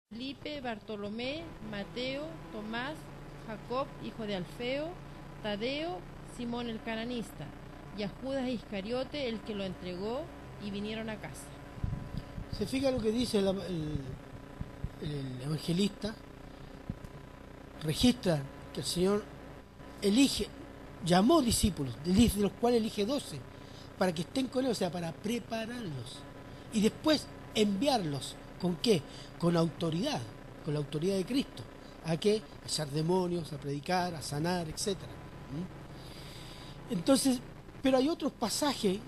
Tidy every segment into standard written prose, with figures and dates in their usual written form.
Felipe, Bartolomé, Mateo, Tomás, Jacob, hijo de Alfeo, Tadeo, Simón el cananista, y a Judas Iscariote, el que lo entregó, y vinieron a casa. Se fija lo que dice el evangelista, registra que el Señor elige, llamó discípulos, de los cuales elige 12, para que estén con él, o sea, para prepararlos. Y después enviarlos, ¿con qué? Con autoridad, con la autoridad de Cristo. ¿A qué? A echar demonios, a predicar, a sanar, etcétera. Entonces, pero hay otros pasajes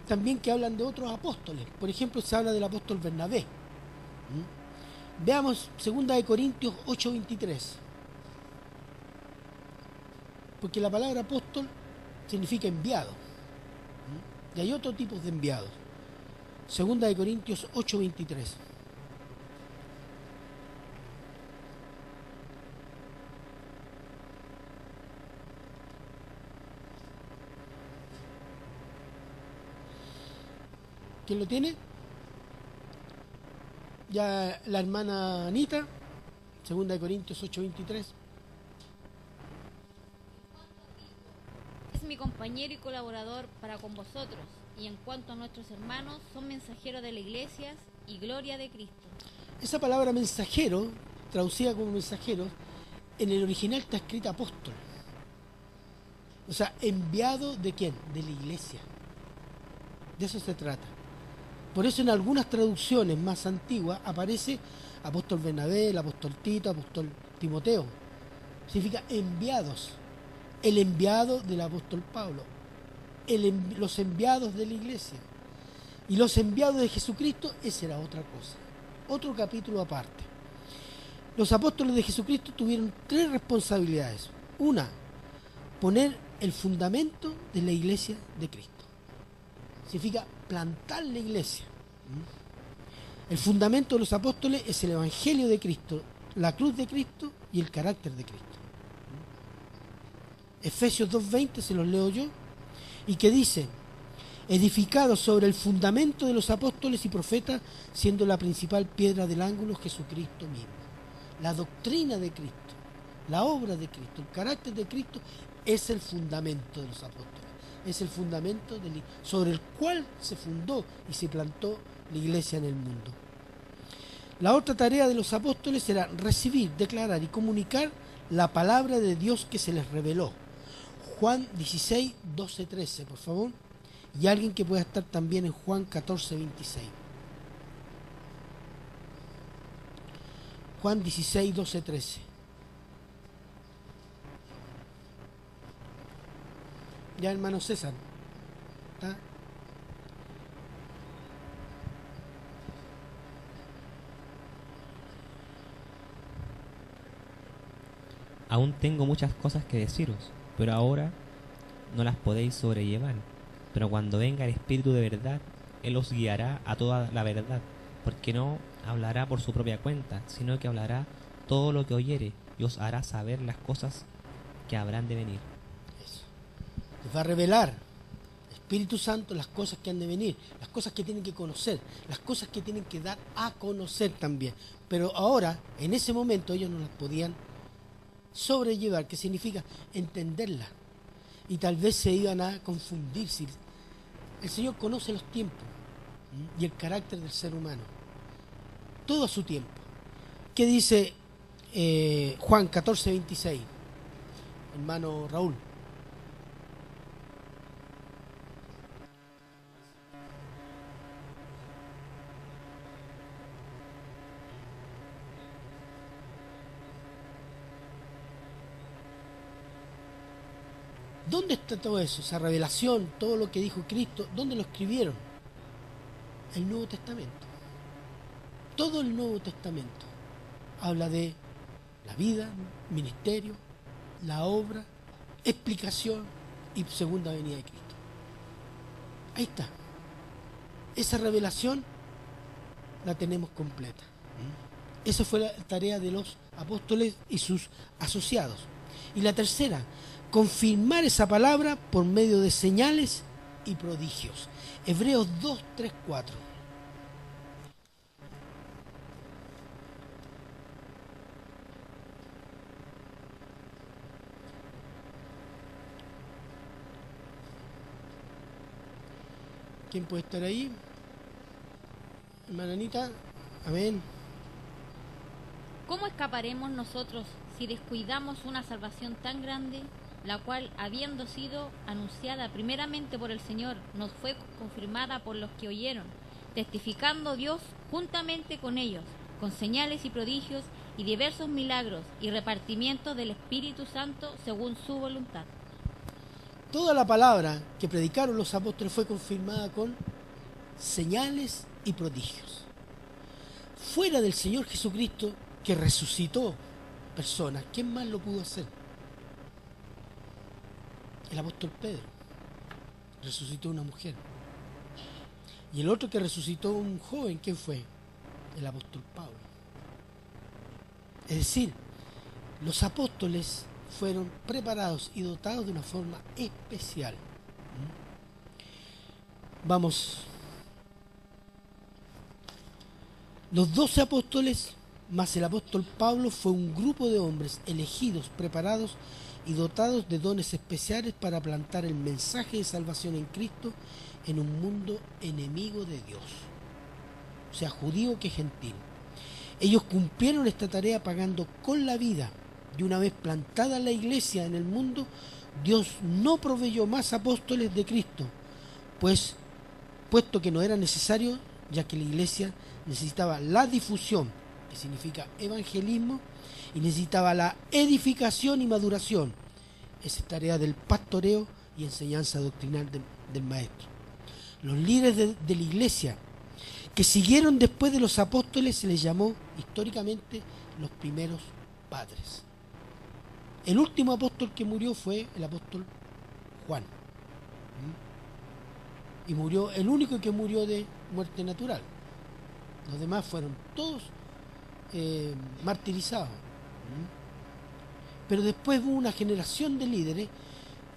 también que hablan de otros apóstoles. Por ejemplo, se habla del apóstol Bernabé. Veamos 2 Corintios 8:23. Porque la palabra apóstol significa enviado. Y hay otro tipo de enviados. 2 Corintios 8:23. ¿Quién lo tiene? Ya la hermana Anita, 2 Corintios 8:23. Es mi compañero y colaborador para con vosotros, y en cuanto a nuestros hermanos, son mensajeros de la iglesia y gloria de Cristo. Esa palabra mensajero, traducida como mensajero, en el original está escrita apóstol. O sea, enviado ¿de quién? De la iglesia. De eso se trata. Por eso en algunas traducciones más antiguas aparece apóstol Bernabé, el apóstol Tito, apóstol Timoteo. Significa enviados. El enviado del apóstol Pablo. Los enviados de la iglesia. Y los enviados de Jesucristo, esa era otra cosa. Otro capítulo aparte. Los apóstoles de Jesucristo tuvieron 3 responsabilidades. Una, poner el fundamento de la iglesia de Cristo. Significa plantar la iglesia. El fundamento de los apóstoles es el evangelio de Cristo, la cruz de Cristo y el carácter de Cristo. Efesios 2:20 se los leo yo, y que dice: edificado sobre el fundamento de los apóstoles y profetas, siendo la principal piedra del ángulo Jesucristo mismo. La doctrina de Cristo, la obra de Cristo, el carácter de Cristo es el fundamento de los apóstoles. Es el fundamento sobre el cual se fundó y se plantó la iglesia en el mundo. La otra tarea de los apóstoles era recibir, declarar y comunicar la palabra de Dios que se les reveló. Juan 16, 12, 13, por favor. Y alguien que pueda estar también en Juan 14, 26. Juan 16, 12, 13. Ya, hermano César. ¿Está? Aún tengo muchas cosas que deciros, pero ahora no las podéis sobrellevar. Pero cuando venga el Espíritu de verdad, Él os guiará a toda la verdad, porque no hablará por su propia cuenta, sino que hablará todo lo que oyere y os hará saber las cosas que habrán de venir. Eso. Les va a revelar el Espíritu Santo las cosas que han de venir, las cosas que tienen que conocer, las cosas que tienen que dar a conocer también. Pero ahora, en ese momento, ellos no las podían sobrellevar, que significa entenderlas. Y tal vez se iban a confundir. El Señor conoce los tiempos y el carácter del ser humano. Todo a su tiempo. ¿Qué dice Juan 14, 26? Hermano Raúl. ¿Dónde está todo eso? Esa revelación, todo lo que dijo Cristo, ¿dónde lo escribieron? El Nuevo Testamento. Todo el Nuevo Testamento habla de la vida, ministerio, la obra, explicación y segunda venida de Cristo. Ahí está. Esa revelación la tenemos completa. Esa fue la tarea de los apóstoles y sus asociados. Y la tercera, confirmar esa palabra por medio de señales y prodigios. Hebreos 2, 3, 4. ¿Quién puede estar ahí? Hermana Anita. Amén. ¿Cómo escaparemos nosotros si descuidamos una salvación tan grande, la cual, habiendo sido anunciada primeramente por el Señor, nos fue confirmada por los que oyeron, testificando Dios juntamente con ellos, con señales y prodigios y diversos milagros y repartimientos del Espíritu Santo según su voluntad? Toda la palabra que predicaron los apóstoles fue confirmada con señales y prodigios. Fuera del Señor Jesucristo, que resucitó personas, ¿quién más lo pudo hacer? El apóstol Pedro resucitó una mujer. Y el otro que resucitó un joven, ¿quién fue? El apóstol Pablo. Es decir, los apóstoles fueron preparados y dotados de una forma especial. Vamos. Los 12 apóstoles más el apóstol Pablo fue un grupo de hombres elegidos, preparados y dotados de dones especiales para plantar el mensaje de salvación en Cristo en un mundo enemigo de Dios, o sea, judío que gentil. Ellos cumplieron esta tarea pagando con la vida. Y una vez plantada la iglesia en el mundo, Dios no proveyó más apóstoles de Cristo, puesto que no era necesario, ya que la iglesia necesitaba la difusión, que significa evangelismo, y necesitaba la edificación y maduración. Esa es tarea del pastoreo y enseñanza doctrinal del maestro. Los líderes de la iglesia que siguieron después de los apóstoles se les llamó históricamente los primeros padres. El último apóstol que murió fue el apóstol Juan. Y murió, el único que murió de muerte natural. Los demás fueron todos martirizados. Pero después hubo una generación de líderes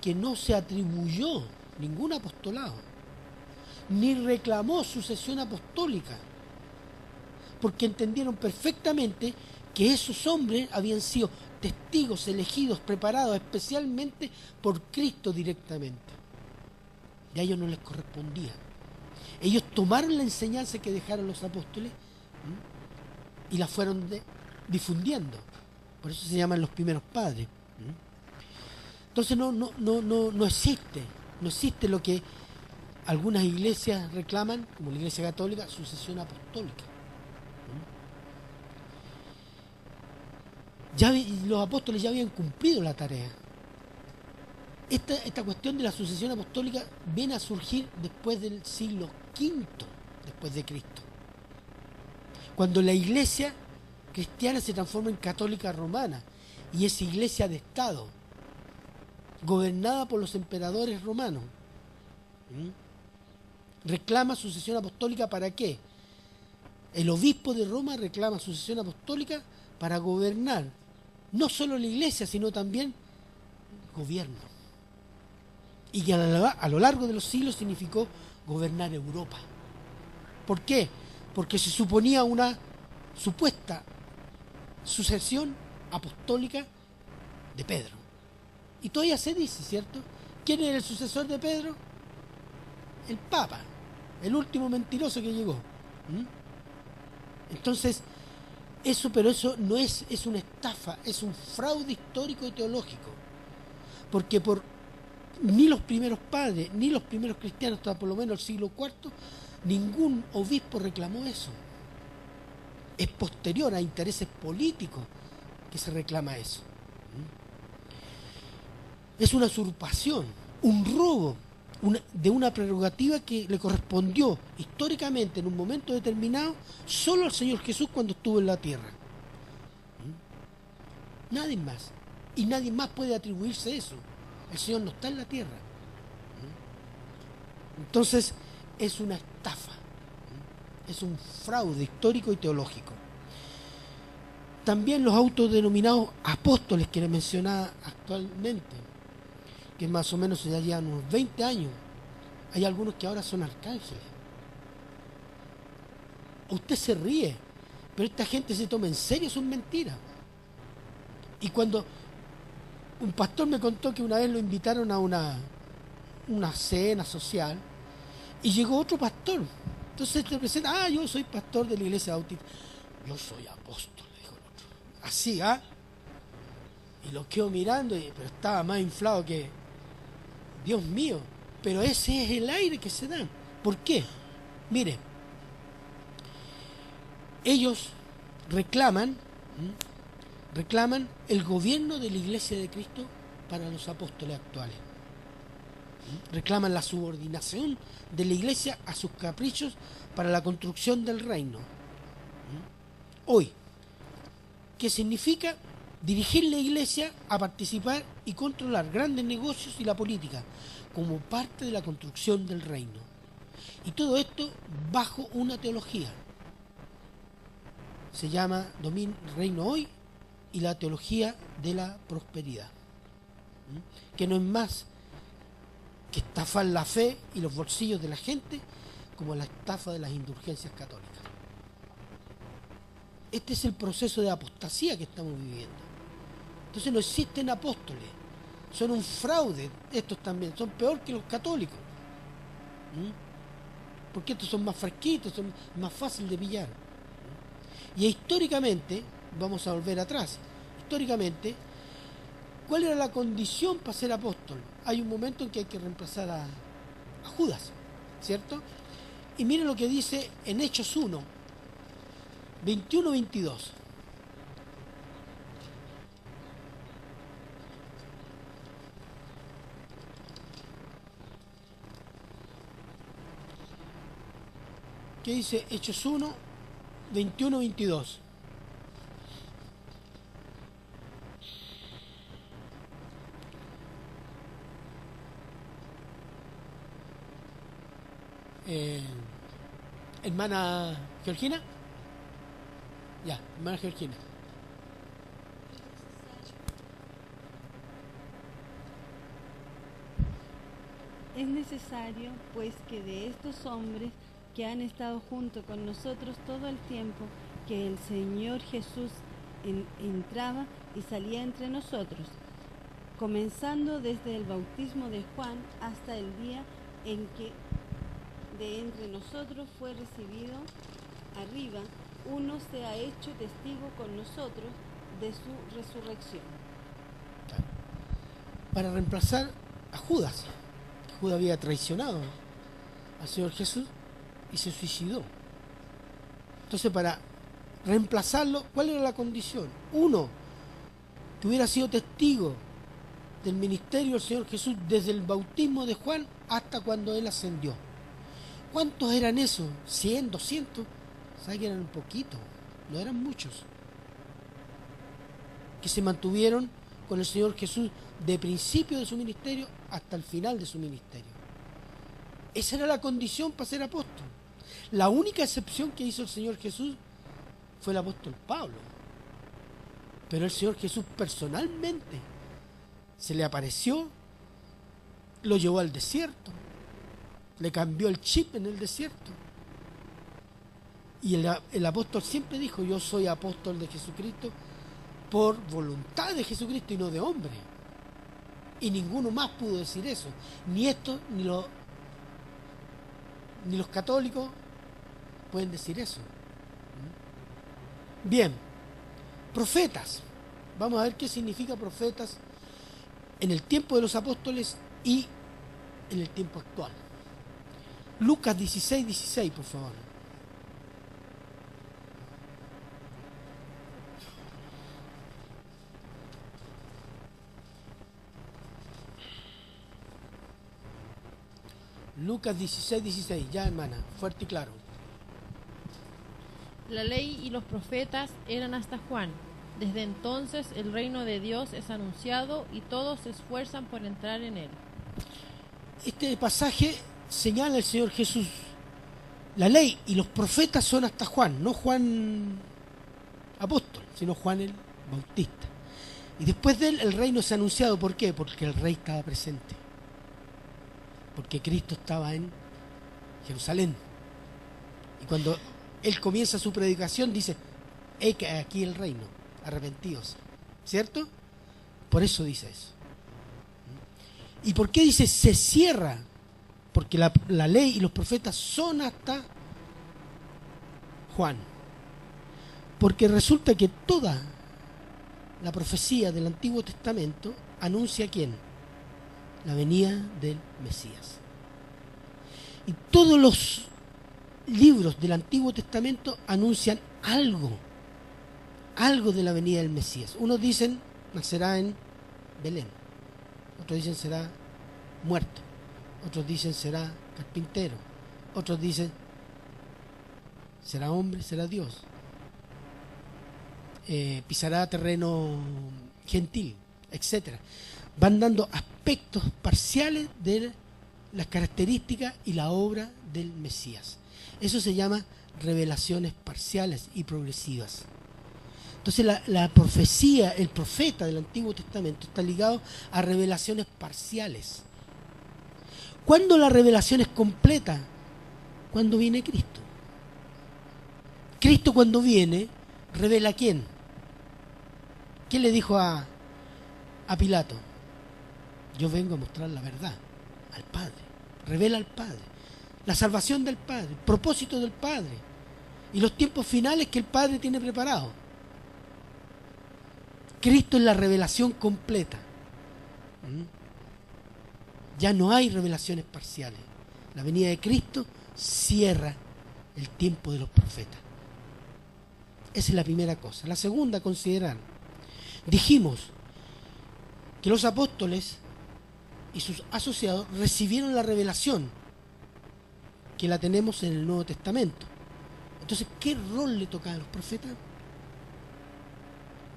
que no se atribuyó ningún apostolado, ni reclamó sucesión apostólica, porque entendieron perfectamente que esos hombres habían sido testigos elegidos, preparados especialmente por Cristo directamente. Y a ellos no les correspondía. Ellos tomaron la enseñanza que dejaron los apóstoles y la fueron difundiendo. Por eso se llaman los primeros padres. Entonces no existe lo que algunas iglesias reclaman, como la Iglesia Católica, sucesión apostólica. Los apóstoles ya habían cumplido la tarea. Esta cuestión de la sucesión apostólica viene a surgir después del siglo V después de Cristo, cuando la iglesia cristiana se transforma en católica romana, y es iglesia de Estado, gobernada por los emperadores romanos. Reclama sucesión apostólica, ¿para qué? El obispo de Roma reclama sucesión apostólica para gobernar no solo la iglesia, sino también gobierno. Y que a lo largo de los siglos significó gobernar Europa. ¿Por qué? Porque se suponía una supuesta sucesión apostólica de Pedro. Y todavía se dice, ¿cierto? ¿Quién era el sucesor de Pedro? El Papa, el último mentiroso que llegó. Entonces, eso no es una estafa, es un fraude histórico y teológico. Porque ni los primeros padres, ni los primeros cristianos, hasta por lo menos el siglo IV, ningún obispo reclamó eso. Es posterior a intereses políticos que se reclama eso. Es una usurpación, un robo de una prerrogativa que le correspondió históricamente en un momento determinado solo al Señor Jesús cuando estuvo en la tierra. Nadie más. Y nadie más puede atribuirse eso. El Señor no está en la tierra. Entonces, es una estafa. Es un fraude histórico y teológico. También los autodenominados apóstoles que le mencionaba actualmente, que más o menos ya llevan unos 20 años, hay algunos que ahora son arcángeles. Usted se ríe, pero esta gente se toma en serio sus mentiras. Y cuando un pastor me contó que una vez lo invitaron a una cena social, Y llegó otro pastor. Entonces te presenta, yo soy pastor de la iglesia bautista. Yo soy apóstol, le dijo el otro. Así, Y lo quedo mirando, pero estaba más inflado que, Dios mío, pero ese es el aire que se dan. ¿Por qué? Mire, ellos reclaman el gobierno de la iglesia de Cristo para los apóstoles actuales. Reclaman la subordinación de la iglesia a sus caprichos para la construcción del reino. Hoy, ¿qué significa? Dirigir la iglesia a participar y controlar grandes negocios y la política como parte de la construcción del reino. Y todo esto bajo una teología. Se llama Reino Hoy y la teología de la prosperidad. Que no es más que estafar la fe y los bolsillos de la gente como la estafa de las indulgencias católicas. Este es el proceso de apostasía que estamos viviendo. Entonces no existen apóstoles, son un fraude, estos también, son peor que los católicos. Porque estos son más fresquitos, son más fáciles de pillar. Y históricamente, vamos a volver atrás, históricamente, ¿cuál era la condición para ser apóstol? Hay un momento en que hay que reemplazar a Judas, ¿cierto? Y miren lo que dice en Hechos 1, 21-22. ¿Qué dice Hechos 1, 21-22? Hermana Georgina. Ya, hermana Georgina. Es necesario, pues, que de estos hombres que han estado junto con nosotros todo el tiempo que el Señor Jesús entraba y salía entre nosotros, comenzando desde el bautismo de Juan hasta el día en que de entre nosotros fue recibido arriba, uno se ha hecho testigo con nosotros de su resurrección. Para reemplazar a Judas. Judas había traicionado al Señor Jesús y se suicidó. Entonces, para reemplazarlo, ¿cuál era la condición? Uno, que hubiera sido testigo del ministerio del Señor Jesús desde el bautismo de Juan hasta cuando Él ascendió. ¿Cuántos eran esos? ¿100, 200? ¿Sabe que eran un poquito? No eran muchos. Que se mantuvieron con el Señor Jesús de principio de su ministerio hasta el final de su ministerio. Esa era la condición para ser apóstol. La única excepción que hizo el Señor Jesús fue el apóstol Pablo. Pero el Señor Jesús personalmente se le apareció, lo llevó al desierto, le cambió el chip en el desierto. Y el apóstol siempre dijo: yo soy apóstol de Jesucristo por voluntad de Jesucristo y no de hombre. Y ninguno más pudo decir eso. Ni esto, ni los católicos pueden decir eso. Bien, profetas. Vamos a ver qué significa profetas en el tiempo de los apóstoles y en el tiempo actual. Lucas 16, por favor. Lucas 16, ya hermana, fuerte y claro. La ley y los profetas eran hasta Juan. Desde entonces el reino de Dios es anunciado y todos se esfuerzan por entrar en él. Este pasaje señala el Señor Jesús. La ley y los profetas son hasta Juan, no Juan apóstol, sino Juan el Bautista. Y después de él el reino es anunciado. ¿Por qué? Porque el rey estaba presente. Porque Cristo estaba en Jerusalén. Y cuando él comienza su predicación dice: he que aquí el reino, arrepentidos. ¿Cierto? Por eso dice eso. ¿Y por qué dice se cierra porque la ley y los profetas son hasta Juan. Porque resulta que toda la profecía del Antiguo Testamento anuncia ¿a quién? La venida del Mesías. Y todos los libros del Antiguo Testamento anuncian algo de la venida del Mesías. Unos dicen nacerá en Belén, otros dicen será muerto, otros dicen será carpintero, otros dicen será hombre, será Dios, pisará terreno gentil, etcétera. Van dando aspectos parciales de las características y la obra del Mesías. Eso se llama revelaciones parciales y progresivas. Entonces la profecía, el profeta del Antiguo Testamento está ligado a revelaciones parciales. ¿Cuándo la revelación es completa? Cuando viene Cristo. Cristo cuando viene, revela ¿a quién? ¿Quién le dijo a Pilato? Yo vengo a mostrar la verdad al Padre. Revela al Padre. La salvación del Padre, el propósito del Padre y los tiempos finales que el Padre tiene preparados. Cristo es la revelación completa. Ya no hay revelaciones parciales. La venida de Cristo cierra el tiempo de los profetas. Esa es la primera cosa. La segunda, considerar. Dijimos que los apóstoles y sus asociados recibieron la revelación que la tenemos en el Nuevo Testamento. Entonces, ¿qué rol le tocaba a los profetas?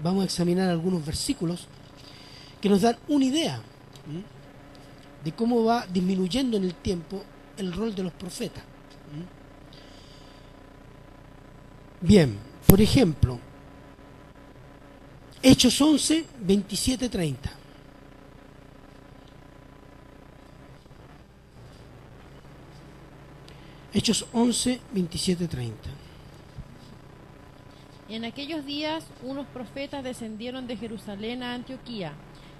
Vamos a examinar algunos versículos que nos dan una idea de cómo va disminuyendo en el tiempo el rol de los profetas. Bien, por ejemplo, Hechos 11, 27, 30. Hechos 11, 27, 30. En aquellos días unos profetas descendieron de Jerusalén a Antioquía,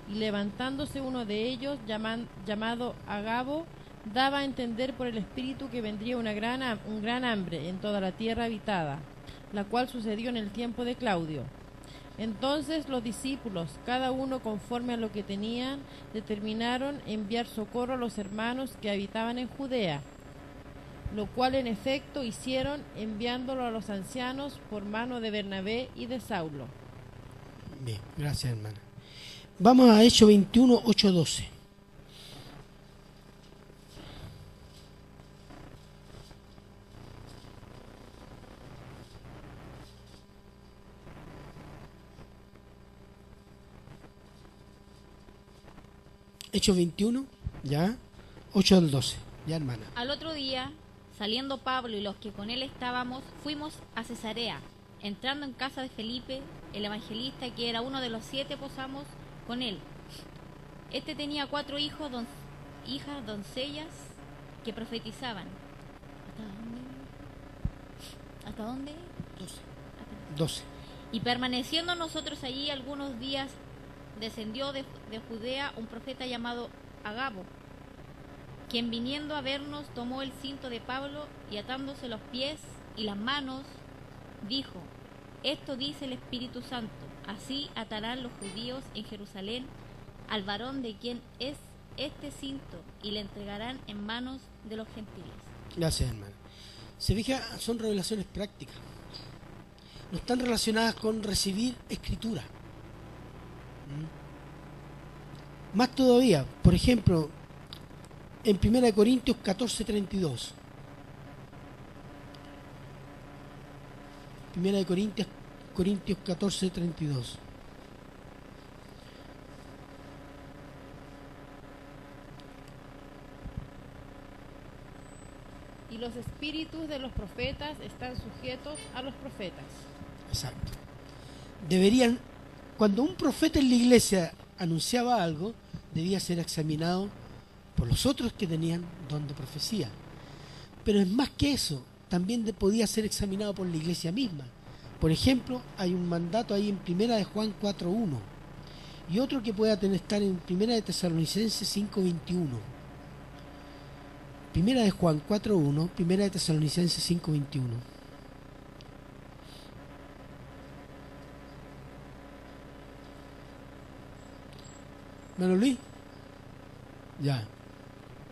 y levantándose uno de ellos, llamado Agabo, daba a entender por el Espíritu que vendría un gran hambre en toda la tierra habitada, la cual sucedió en el tiempo de Claudio. Entonces los discípulos, cada uno conforme a lo que tenían, determinaron enviar socorro a los hermanos que habitaban en Judea, lo cual en efecto hicieron, enviándolo a los ancianos por mano de Bernabé y de Saulo. Bien, gracias hermana. Vamos a Hechos 21, 8, 12. Hechos 21, ya, 8 al 12, ya hermana. Al otro día, saliendo Pablo y los que con él estábamos, fuimos a Cesarea. Entrando en casa de Felipe, el evangelista, que era uno de los 7, posamos con él. Este tenía 4 hijas, doncellas, que profetizaban. ¿Hasta dónde? 12. Y permaneciendo nosotros allí algunos días, descendió de Judea un profeta llamado Agabo, quien viniendo a vernos tomó el cinto de Pablo y atándose los pies y las manos, dijo: esto dice el Espíritu Santo, así atarán los judíos en Jerusalén al varón de quien es este cinto y le entregarán en manos de los gentiles. Gracias, hermano. Se fija, son revelaciones prácticas. No están relacionadas con recibir escritura. Más todavía, por ejemplo, en 1 Corintios 14, 32. 1 Corintios 14, 32. Y los espíritus de los profetas están sujetos a los profetas. Exacto. Deberían, cuando un profeta en la iglesia anunciaba algo, debía ser examinado por los otros que tenían don de profecía. Pero es más que eso, también podía ser examinado por la iglesia misma. Por ejemplo, hay un mandato ahí en 1 de Juan 4.1 y otro que pueda estar en 1 de Tesalonicenses 5.21. Primera de Juan 4.1, Primera de Tesalonicenses 5.21. ¿Hermano Luis? Ya.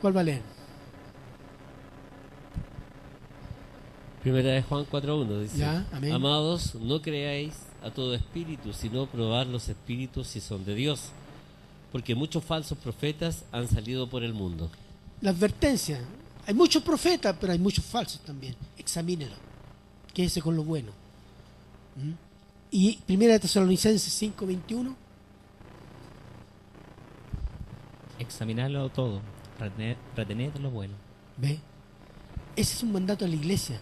¿Cuál va a leer? Primera de Juan 4.1 dice: Ya, amén. Amados, no creáis a todo espíritu, sino probad los espíritus si son de Dios, porque muchos falsos profetas han salido por el mundo. La advertencia. Hay muchos profetas, pero hay muchos falsos también. Examínelo. Quédese con lo bueno. ¿Mm? Y Primera de Tesalonicenses 5.21. Examinarlo todo, retened lo bueno. ¿Ve? Ese es un mandato a la iglesia.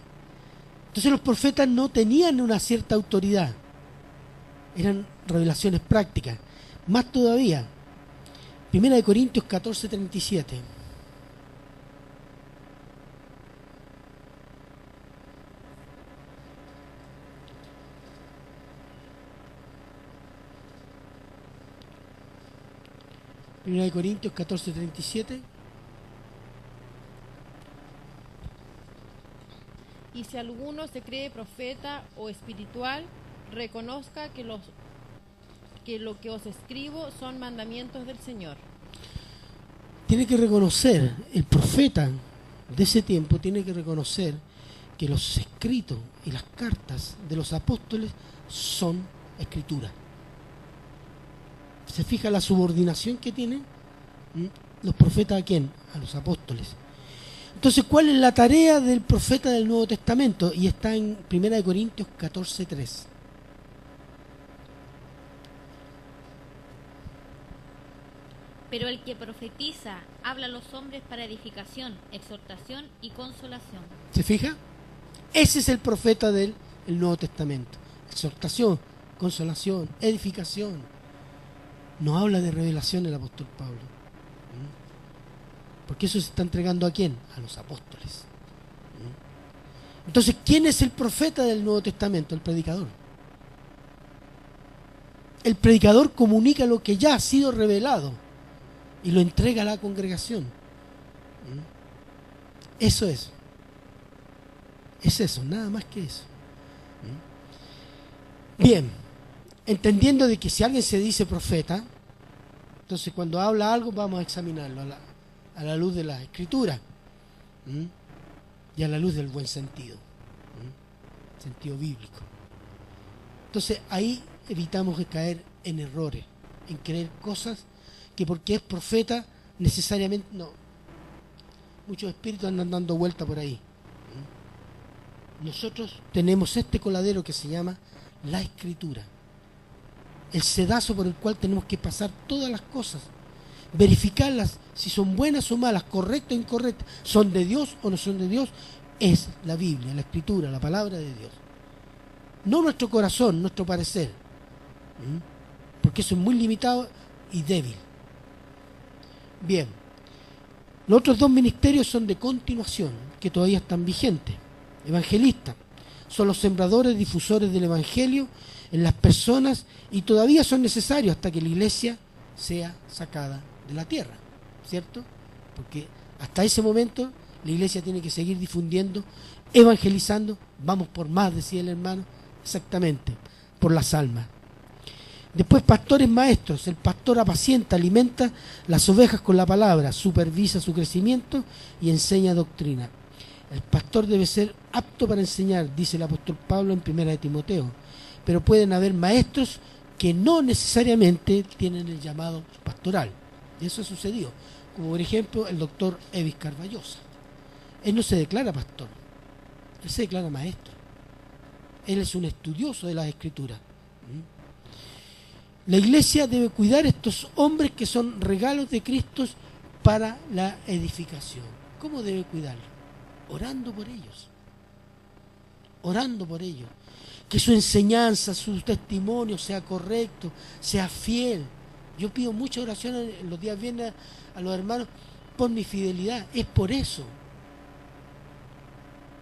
Entonces los profetas no tenían una cierta autoridad. Eran revelaciones prácticas. Más todavía. Primera de Corintios 14:37. Primera de Corintios 14:37. Y si alguno se cree profeta o espiritual, reconozca que lo que os escribo son mandamientos del Señor. Tiene que reconocer, el profeta de ese tiempo tiene que reconocer que los escritos y las cartas de los apóstoles son escritura. ¿Se fija la subordinación que tienen los profetas a quién? A los apóstoles. Entonces, ¿cuál es la tarea del profeta del Nuevo Testamento? Y está en 1 Corintios 14:3. Pero el que profetiza habla a los hombres para edificación, exhortación y consolación. ¿Se fija? Ese es el profeta del Nuevo Testamento. Exhortación, consolación, edificación. No habla de revelación el apóstol Pablo. Porque eso se está entregando ¿a quién? A los apóstoles. Entonces, ¿quién es el profeta del Nuevo Testamento? El predicador. El predicador comunica lo que ya ha sido revelado y lo entrega a la congregación. Eso es. Es eso, nada más que eso. Bien, entendiendo de que si alguien se dice profeta, entonces cuando habla algo vamos a examinarlo a la luz de la Escritura y a la luz del buen sentido, sentido bíblico. Entonces ahí evitamos de caer en errores, en creer cosas que porque es profeta necesariamente no. Muchos espíritus andan dando vuelta por ahí. Nosotros tenemos este coladero que se llama la Escritura, el sedazo por el cual tenemos que pasar todas las cosas, verificarlas si son buenas o malas, correctas o incorrectas, son de Dios o no son de Dios. Es la Biblia, la Escritura, la palabra de Dios, no nuestro corazón, nuestro parecer, porque eso es muy limitado y débil. Bien, los otros dos ministerios son de continuación, que todavía están vigentes. Evangelistas son los sembradores, difusores del Evangelio en las personas y todavía son necesarios hasta que la iglesia sea sacada de la tierra, ¿cierto? Porque hasta ese momento la iglesia tiene que seguir difundiendo, evangelizando. Vamos por más, decía el hermano, exactamente, por las almas. Después, pastores maestros. El pastor apacienta, alimenta las ovejas con la palabra, supervisa su crecimiento y enseña doctrina. El pastor debe ser apto para enseñar, dice el apóstol Pablo en 1 de Timoteo. Pero pueden haber maestros que no necesariamente tienen el llamado pastoral. Y eso ha sucedido. Como por ejemplo el doctor Evis Carballosa. Él no se declara pastor, él se declara maestro. Él es un estudioso de las Escrituras. La iglesia debe cuidar a estos hombres que son regalos de Cristo para la edificación. ¿Cómo debe cuidarlos? Orando por ellos. Orando por ellos. Que su enseñanza, su testimonio sea correcto, sea fiel. Yo pido mucha oración en los días viernes a los hermanos por mi fidelidad. Es por eso.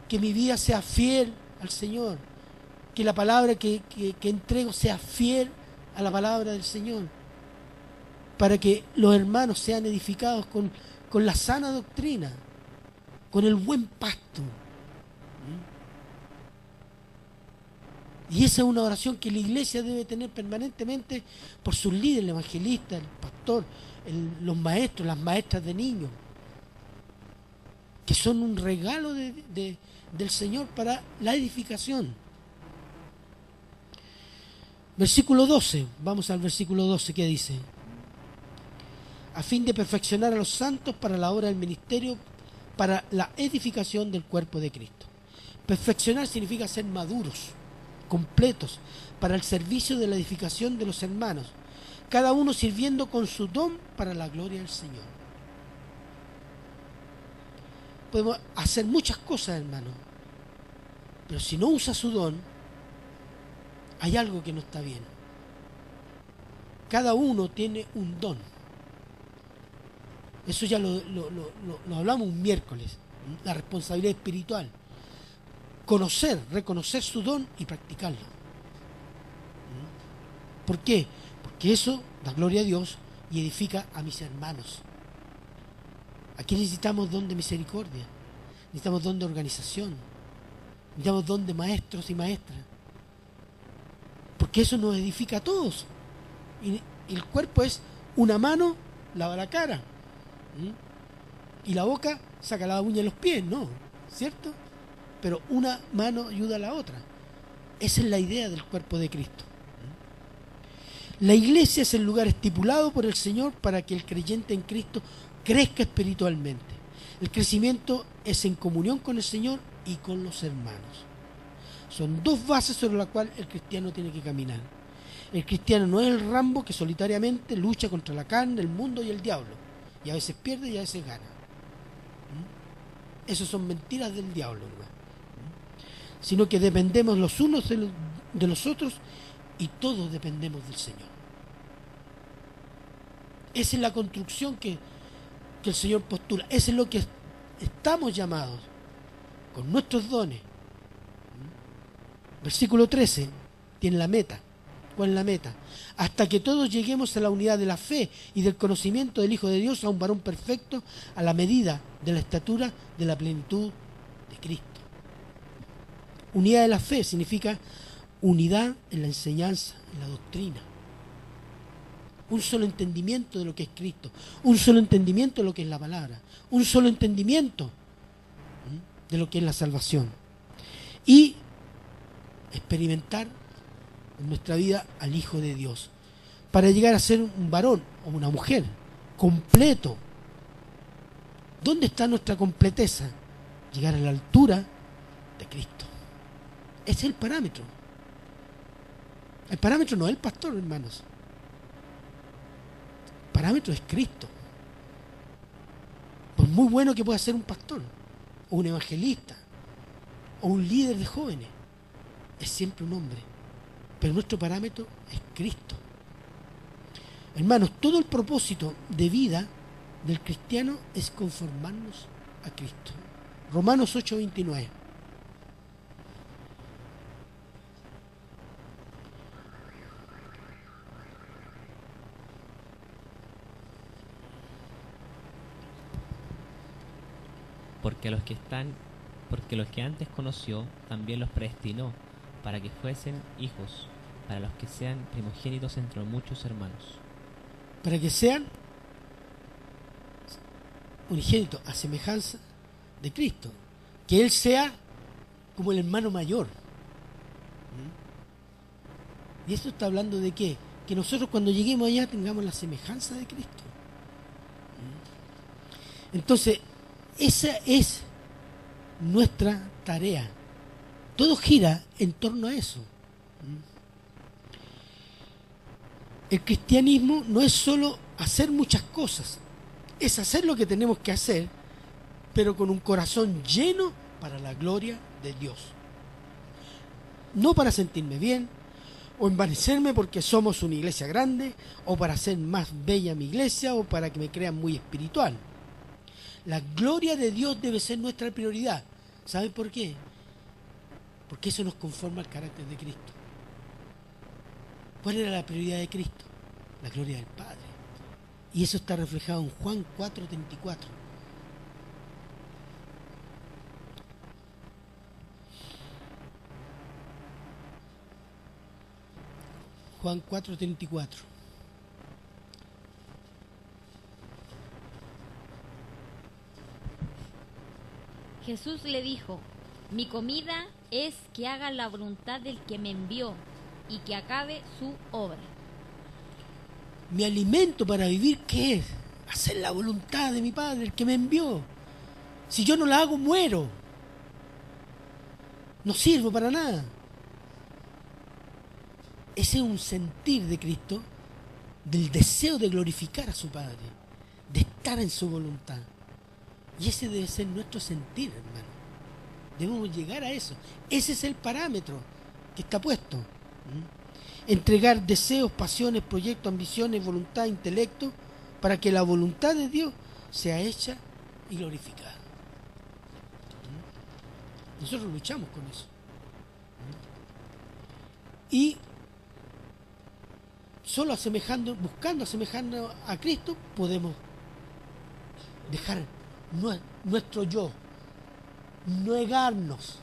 Que mi vida sea fiel al Señor. Que la palabra que entrego sea fiel a la palabra del Señor, para que los hermanos sean edificados con la sana doctrina. con el buen pasto. Y esa es una oración que la iglesia debe tener permanentemente por sus líderes, el evangelista, el pastor, los maestros, las maestras de niños, que son un regalo del Señor para la edificación. Versículo 12, vamos al versículo 12, ¿qué dice? A fin de perfeccionar a los santos para la obra del ministerio, para la edificación del cuerpo de Cristo. Perfeccionar significa ser maduros, completos, para el servicio de la edificación de los hermanos, cada uno sirviendo con su don para la gloria del Señor. Podemos hacer muchas cosas, hermano, pero si no usa su don, hay algo que no está bien. Cada uno tiene un don. Eso ya lo hablamos un miércoles, la responsabilidad espiritual. Conocer, reconocer su don y practicarlo. ¿Por qué? Porque eso da gloria a Dios y edifica a mis hermanos. Aquí necesitamos don de misericordia, necesitamos don de organización, necesitamos don de maestros y maestras, porque eso nos edifica a todos. Y el cuerpo es una mano, lava la cara, y la boca saca la uña de los pies, ¿no? ¿Cierto? Pero una mano ayuda a la otra. Esa es la idea del cuerpo de Cristo. La iglesia es el lugar estipulado por el Señor para que el creyente en Cristo crezca espiritualmente. El crecimiento es en comunión con el Señor y con los hermanos. Son dos bases sobre las cuales el cristiano tiene que caminar. El cristiano no es el Rambo que solitariamente lucha contra la carne, el mundo y el diablo, y a veces pierde y a veces gana. Esas son mentiras del diablo, hermano. Sino que dependemos los unos de los otros y todos dependemos del Señor. Esa es la construcción que el Señor postula. Eso es lo que estamos llamados con nuestros dones. Versículo 13 tiene la meta. ¿Cuál es la meta? Hasta que todos lleguemos a la unidad de la fe y del conocimiento del Hijo de Dios, a un varón perfecto, a la medida de la estatura de la plenitud de Cristo. Unidad de la fe significa unidad en la enseñanza, en la doctrina. Un solo entendimiento de lo que es Cristo, un solo entendimiento de lo que es la palabra, un solo entendimiento de lo que es la salvación. Y experimentar en nuestra vida al Hijo de Dios, para llegar a ser un varón o una mujer completo. ¿Dónde está nuestra completeza? Llegar a la altura de Cristo. Ese es el parámetro. El parámetro no es el pastor, hermanos. El parámetro es Cristo. Por muy bueno que pueda ser un pastor, o un evangelista, o un líder de jóvenes, es siempre un hombre. Pero nuestro parámetro es Cristo. Hermanos, todo el propósito de vida del cristiano es conformarnos a Cristo. Romanos 8:29. Porque los que antes conoció, también los predestinó, para que fuesen hijos, para los que sean primogénitos entre muchos hermanos. Para que sean unigénitos a semejanza de Cristo. Que Él sea como el hermano mayor. ¿Y esto está hablando de qué? Que nosotros cuando lleguemos allá tengamos la semejanza de Cristo. Entonces, esa es nuestra tarea. Todo gira en torno a eso. El cristianismo no es solo hacer muchas cosas, es hacer lo que tenemos que hacer, pero con un corazón lleno para la gloria de Dios. No para sentirme bien, o envanecerme porque somos una iglesia grande, o para hacer más bella mi iglesia, o para que me crean muy espiritual. La gloria de Dios debe ser nuestra prioridad. ¿Saben por qué? Porque eso nos conforma al carácter de Cristo. ¿Cuál era la prioridad de Cristo? La gloria del Padre. Y eso está reflejado en Juan 4:34. Juan 4:34. Jesús le dijo: mi comida es que haga la voluntad del que me envió y que acabe su obra. Mi alimento para vivir, ¿qué es? Hacer la voluntad de mi Padre, el que me envió. Si yo no la hago, muero. No sirvo para nada. Ese es un sentir de Cristo, del deseo de glorificar a su Padre, de estar en su voluntad. Y ese debe ser nuestro sentir, hermano. Debemos llegar a eso. Ese es el parámetro que está puesto. Entregar deseos, pasiones, proyectos, ambiciones, voluntad, intelecto, para que la voluntad de Dios sea hecha y glorificada. Nosotros luchamos con eso. Y solo buscando asemejando a Cristo, podemos dejar nuestro yo, negarnos.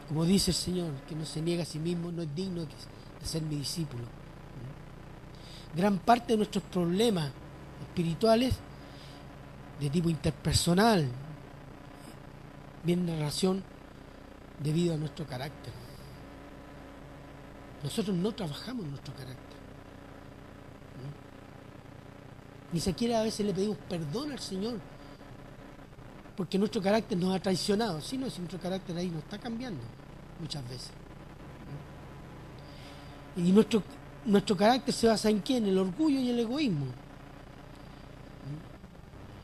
Como dice el Señor, que no se niega a sí mismo, no es digno de ser mi discípulo. Gran parte de nuestros problemas espirituales de tipo interpersonal vienen en relación debido a nuestro carácter. Nosotros no trabajamos nuestro carácter. Ni siquiera a veces le pedimos perdón al Señor porque nuestro carácter nos ha traicionado. Si nuestro carácter ahí no está cambiando muchas veces. Y nuestro carácter se basa en ¿qué? En el orgullo y el egoísmo.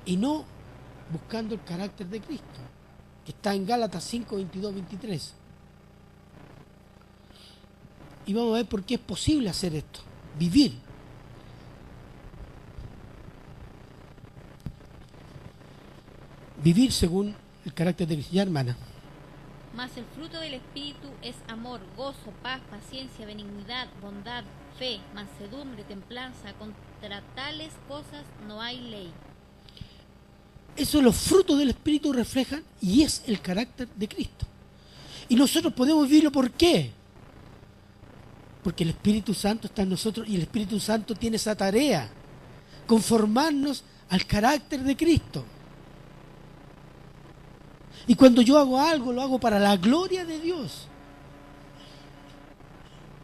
Y no buscando el carácter de Cristo, que está en Gálatas 5, 22, 23. Y vamos a ver por qué es posible hacer esto. Vivir. Vivir según el carácter de Cristo. Ya, hermana. Mas el fruto del Espíritu es amor, gozo, paz, paciencia, benignidad, bondad, fe, mansedumbre, templanza. Contra tales cosas no hay ley. Eso los frutos del Espíritu reflejan y es el carácter de Cristo. Y nosotros podemos vivirlo. ¿Por qué? Porque el Espíritu Santo está en nosotros y el Espíritu Santo tiene esa tarea, conformarnos al carácter de Cristo. Y cuando yo hago algo, lo hago para la gloria de Dios.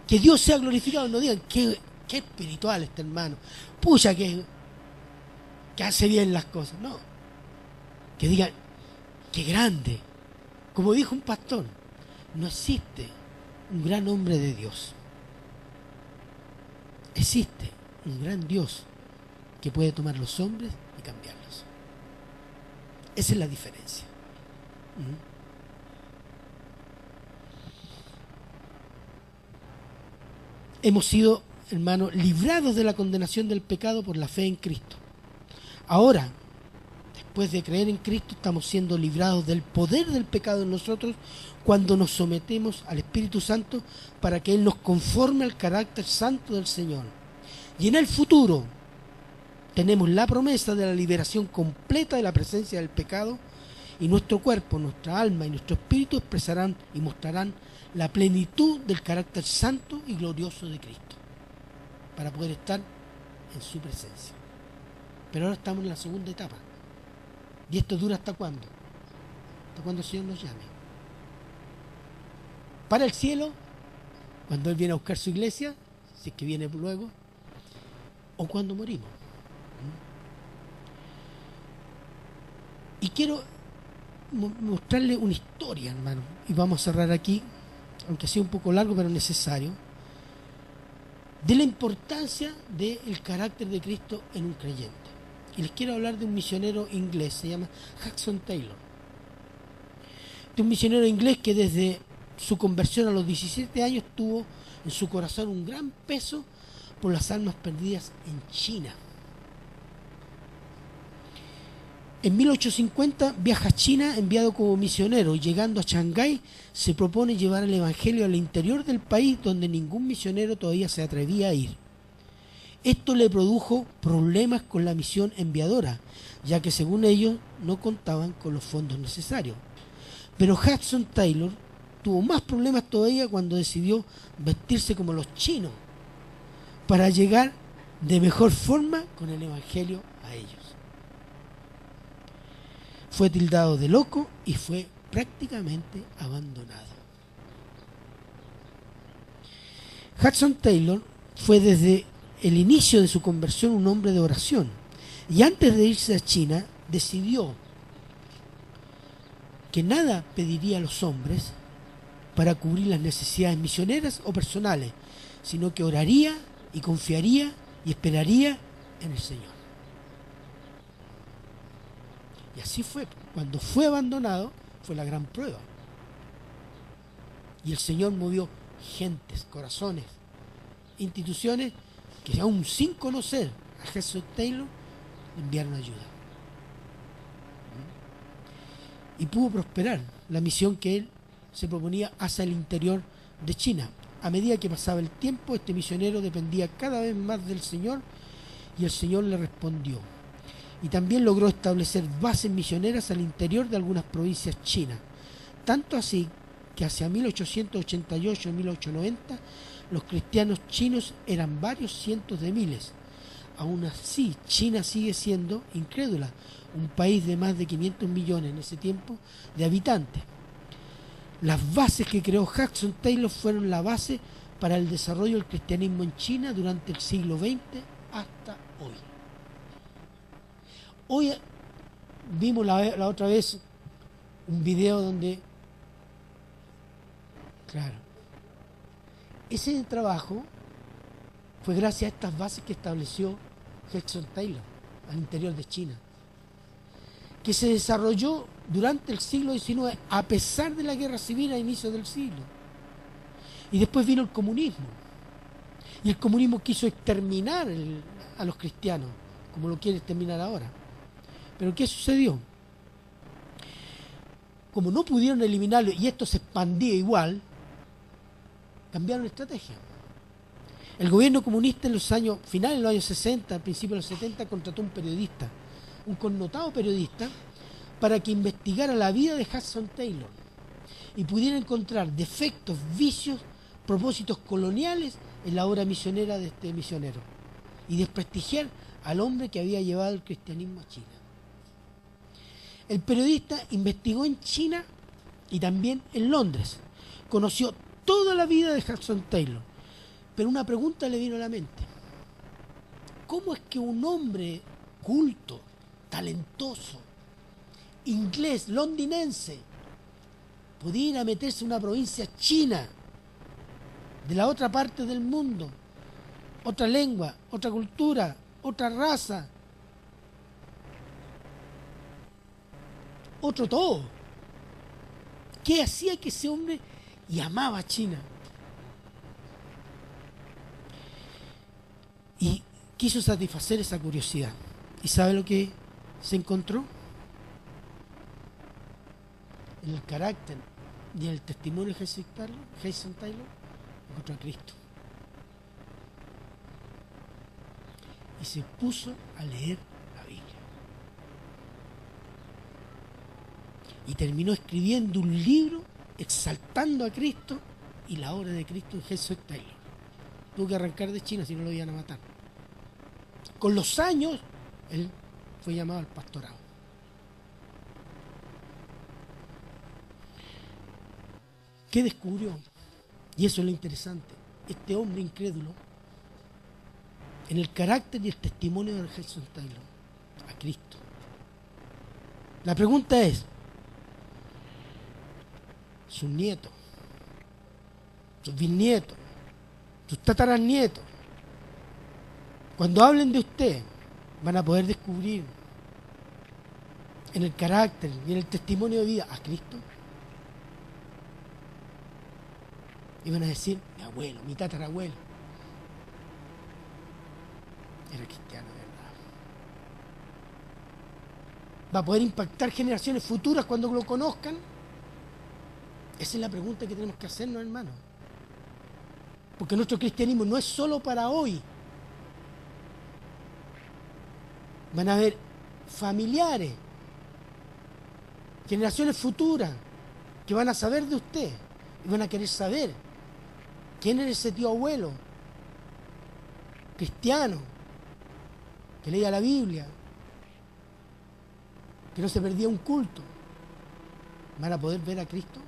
Que Dios sea glorificado. No digan, qué espiritual este hermano. Pucha, que hace bien las cosas. No. Que digan, qué grande. Como dijo un pastor, no existe un gran hombre de Dios. Existe un gran Dios que puede tomar los hombres y cambiarlos. Esa es la diferencia. Hemos sido, hermanos, librados de la condenación del pecado por la fe en Cristo. Ahora, después de creer en Cristo, estamos siendo librados del poder del pecado en nosotros cuando nos sometemos al Espíritu Santo para que Él nos conforme al carácter santo del Señor. Y en el futuro tenemos la promesa de la liberación completa de la presencia del pecado, y nuestro cuerpo, nuestra alma y nuestro espíritu expresarán y mostrarán la plenitud del carácter santo y glorioso de Cristo para poder estar en su presencia. Pero ahora estamos en la segunda etapa. ¿Y esto dura hasta cuándo? Hasta cuando el Señor nos llame. Para el cielo, cuando Él viene a buscar su iglesia, si es que viene luego, o cuando morimos. Y quiero mostrarle una historia, hermano, y vamos a cerrar aquí, aunque sea un poco largo pero necesario, de la importancia del carácter de Cristo en un creyente. Y les quiero hablar de un misionero inglés, se llama Hudson Taylor, de un misionero inglés que desde su conversión a los 17 años tuvo en su corazón un gran peso por las almas perdidas en China. En 1850 viaja a China enviado como misionero y llegando a Shanghái se propone llevar el evangelio al interior del país donde ningún misionero todavía se atrevía a ir. Esto le produjo problemas con la misión enviadora, ya que según ellos no contaban con los fondos necesarios. Pero Hudson Taylor tuvo más problemas todavía cuando decidió vestirse como los chinos para llegar de mejor forma con el Evangelio a ellos. Fue tildado de loco y fue prácticamente abandonado. Hudson Taylor fue desde el inicio de su conversión un hombre de oración, y antes de irse a China decidió que nada pediría a los hombres para cubrir las necesidades misioneras o personales, sino que oraría y confiaría y esperaría en el Señor. Y así fue. Cuando fue abandonado, fue la gran prueba. Y el Señor movió gentes, corazones, instituciones que aún sin conocer a Hudson Taylor le enviaron ayuda. Y pudo prosperar la misión que él se proponía hacia el interior de China. A medida que pasaba el tiempo, este misionero dependía cada vez más del Señor y el Señor le respondió. Y también logró establecer bases misioneras al interior de algunas provincias chinas. Tanto así que hacia 1888 y 1890 los cristianos chinos eran varios cientos de miles. Aún así, China sigue siendo incrédula, un país de más de 500 millones en ese tiempo de habitantes. Las bases que creó Hudson Taylor fueron la base para el desarrollo del cristianismo en China durante el siglo XX hasta hoy. Hoy vimos la otra vez un video donde, claro, ese trabajo fue gracias a estas bases que estableció Hudson Taylor al interior de China, que se desarrolló durante el siglo XIX a pesar de la guerra civil a inicios del siglo. Y después vino el comunismo. Y el comunismo quiso exterminar a los cristianos, como lo quiere exterminar ahora. Pero ¿qué sucedió? Como no pudieron eliminarlo y esto se expandía igual, cambiaron estrategia. El gobierno comunista en los años finales de los años 60, al principio de los 70, contrató un periodista, un connotado periodista, para que investigara la vida de Hudson Taylor y pudiera encontrar defectos, vicios, propósitos coloniales en la obra misionera de este misionero y desprestigiar al hombre que había llevado el cristianismo a China. El periodista investigó en China y también en Londres. Conoció toda la vida de Hudson Taylor, pero una pregunta le vino a la mente. ¿Cómo es que un hombre culto, talentoso, inglés, londinense, podía ir a meterse en una provincia china de la otra parte del mundo, otra lengua, otra cultura, otra raza, otro todo? ¿Qué hacía que ese hombre llamaba a China? Y quiso satisfacer esa curiosidad. ¿Y sabe lo que se encontró? En el carácter y en el testimonio de Hudson Taylor, encontró a Cristo. Y se puso a leer la Biblia. Y terminó escribiendo un libro exaltando a Cristo y la obra de Cristo en Hudson Taylor. Tuvo que arrancar de China, si no lo iban a matar. Con los años, él fue llamado al pastorado. ¿Qué descubrió? Y eso es lo interesante. Este hombre incrédulo, en el carácter y el testimonio de Hudson Taylor, a Cristo. La pregunta es, sus nietos, sus bisnietos, sus tataranietos, cuando hablen de usted, van a poder descubrir en el carácter y en el testimonio de vida a Cristo. Y van a decir, mi abuelo, mi tatarabuelo era cristiano, ¿verdad? ¿Va a poder impactar generaciones futuras cuando lo conozcan? Esa es la pregunta que tenemos que hacernos, hermanos. Porque nuestro cristianismo no es solo para hoy. Van a haber familiares, generaciones futuras, que van a saber de usted y van a querer saber quién era ese tío abuelo cristiano, que leía la Biblia, que no se perdía un culto, van a poder ver a Cristo?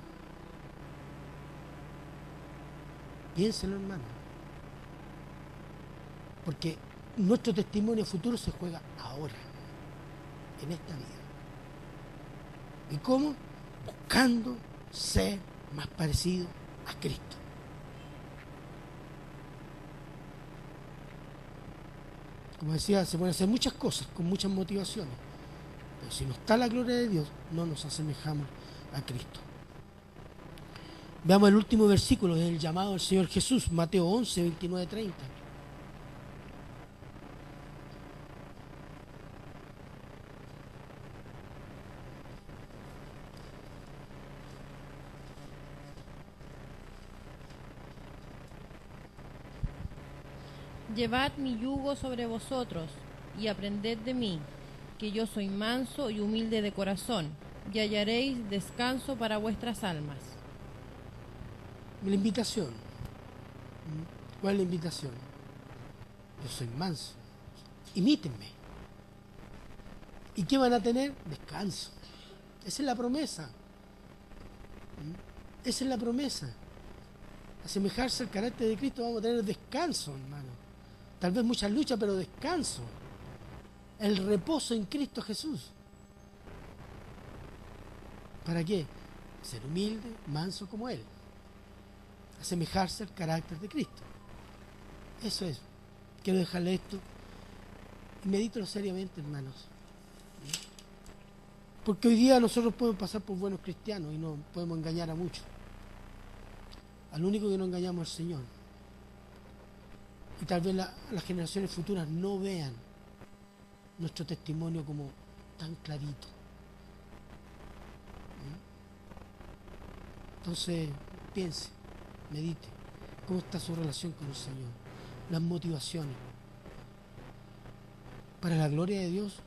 Piénsenlo, hermano. Porque nuestro testimonio futuro se juega ahora, en esta vida. ¿Y cómo? Buscando ser más parecido a Cristo. Como decía, se pueden hacer muchas cosas con muchas motivaciones, pero si no está la gloria de Dios, no nos asemejamos a Cristo. Veamos el último versículo, es el llamado del Señor Jesús, Mateo 11, 29, 30. Llevad mi yugo sobre vosotros y aprended de mí, que yo soy manso y humilde de corazón, y hallaréis descanso para vuestras almas. La invitación. ¿Cuál es la invitación? Yo soy manso. Imítenme. ¿Y qué van a tener? Descanso. Esa es la promesa. Esa es la promesa. Asemejarse al carácter de Cristo, vamos a tener descanso, hermano. Tal vez mucha lucha, pero descanso. El reposo en Cristo Jesús. ¿Para qué? Ser humilde, manso como Él. Asemejarse al carácter de Cristo. Eso es. Quiero dejarle esto y medítelo seriamente, hermanos. Porque hoy día nosotros podemos pasar por buenos cristianos y no podemos engañar a muchos. Al único que no engañamos es al Señor. Y tal vez las generaciones futuras no vean nuestro testimonio como tan clarito. Entonces, piense, medite, cómo está su relación con el Señor, las motivaciones, para la gloria de Dios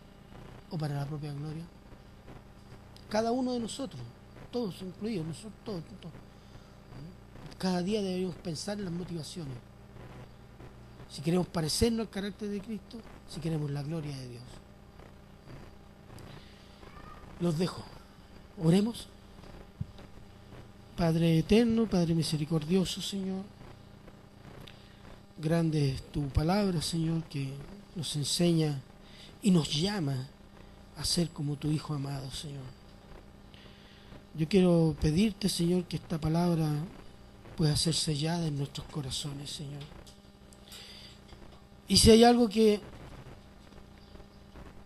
o para la propia gloria. Cada uno de nosotros, todos incluidos, nosotros todos. Cada día deberíamos pensar en las motivaciones. Si queremos parecernos al carácter de Cristo, si queremos la gloria de Dios. Los dejo. Oremos. Padre eterno, Padre misericordioso, Señor. Grande es tu palabra, Señor, que nos enseña y nos llama a ser como tu Hijo amado, Señor. Yo quiero pedirte, Señor, que esta palabra pueda ser sellada en nuestros corazones, Señor. Y si hay algo que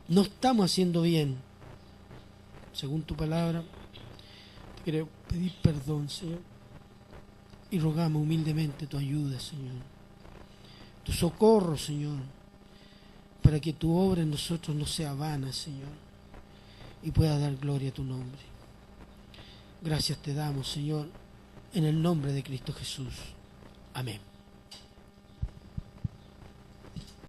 no estamos haciendo bien, según tu palabra, te quiero pedir perdón, Señor. Y rogamos humildemente tu ayuda, Señor. Tu socorro, Señor, para que tu obra en nosotros no sea vana, Señor, y pueda dar gloria a tu nombre. Gracias te damos, Señor, en el nombre de Cristo Jesús. Amén.